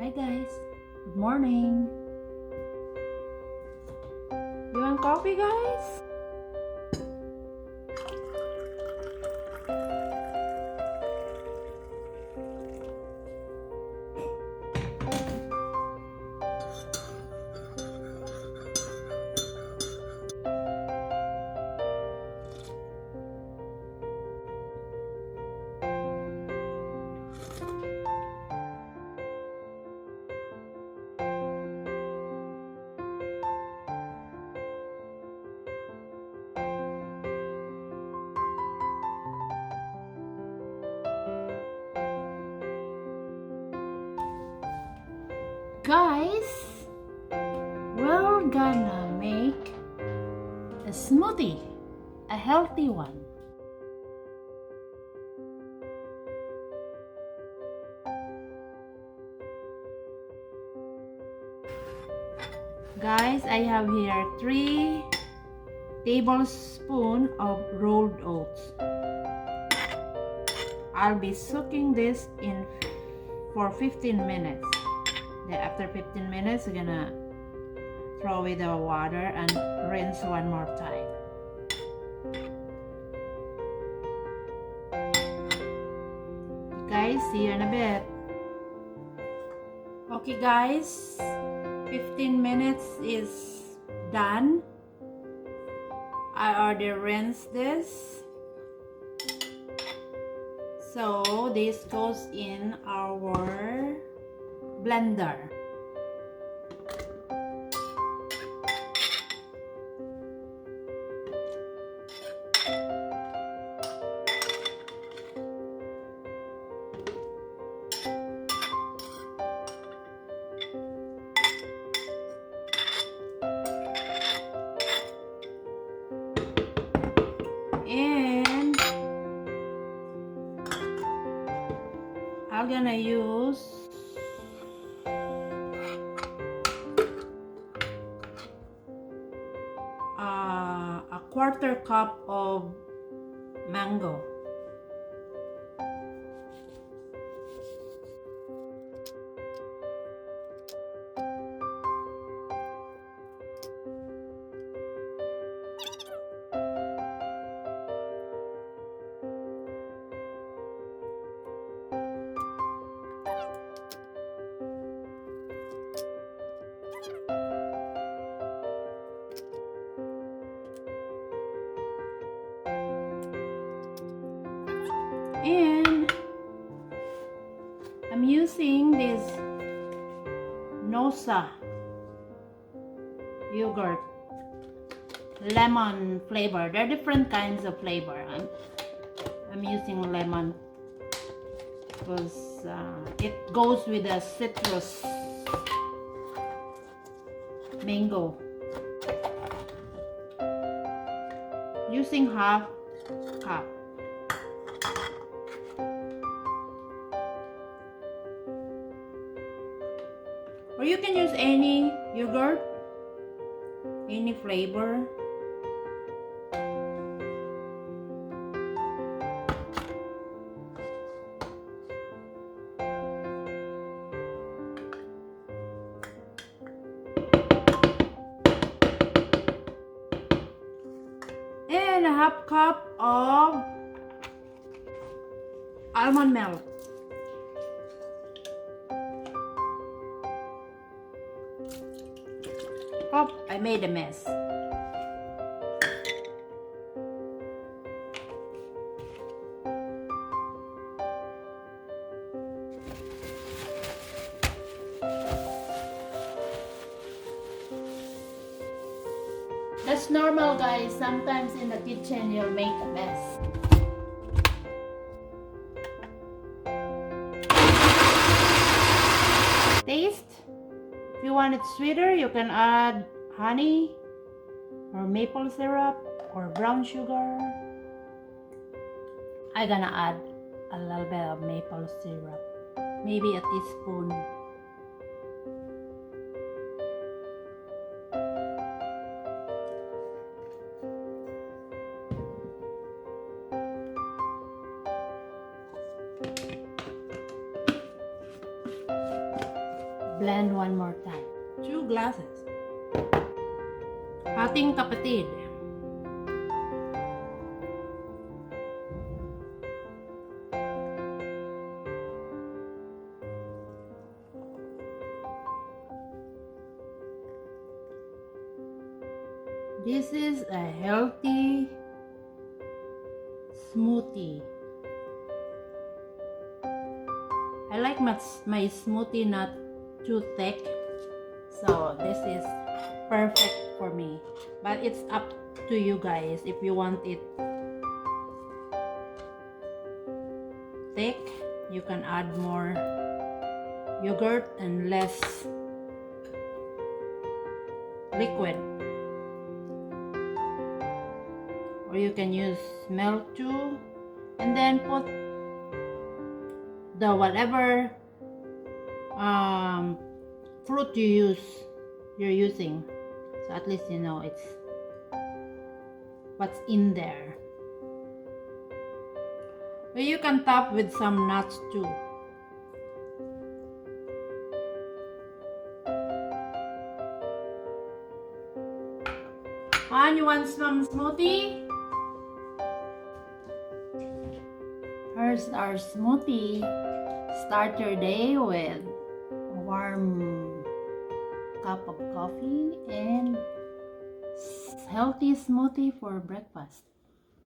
Hi guys, good morning. You want coffee, guys? Guys, we're gonna make a smoothie, a healthy one. Guys, I have here 3 tablespoons of rolled oats. I'll be soaking this in for 15 minutes. Then after 15 minutes, we're gonna throw away the water and rinse one more time. Guys, see you in a bit. Okay guys, 15 minutes is done. I already rinsed this. So this goes in our blender. And I'm gonna use a 1/4 cup of mango. And I'm using this Nosa yogurt lemon flavor. There are different kinds of flavor. I'm using lemon because it goes with the citrus mango. Using half cup. Or you can use any yogurt, any flavor. And a half cup of almond milk. Oh, I made a mess. That's normal, guys. Sometimes in the kitchen, you'll make a mess. Taste. If you want it sweeter, you can add honey or maple syrup or brown sugar. I'm gonna add a little bit of maple syrup, maybe a teaspoon. blend one more time. 2 glasses. Ating kapatid. This is a healthy smoothie. I like my smoothie not too thick, so this is perfect for me. But it's up to you guys if you want it thick. You can add more yogurt and less liquid. Or you can use milk too, and then put the whatever fruit you're using, so at least you know it's what's in there. But you can top with some nuts too. And you want some smoothie? Here's our smoothie. Start your day with a warm cup of coffee and healthy smoothie for breakfast.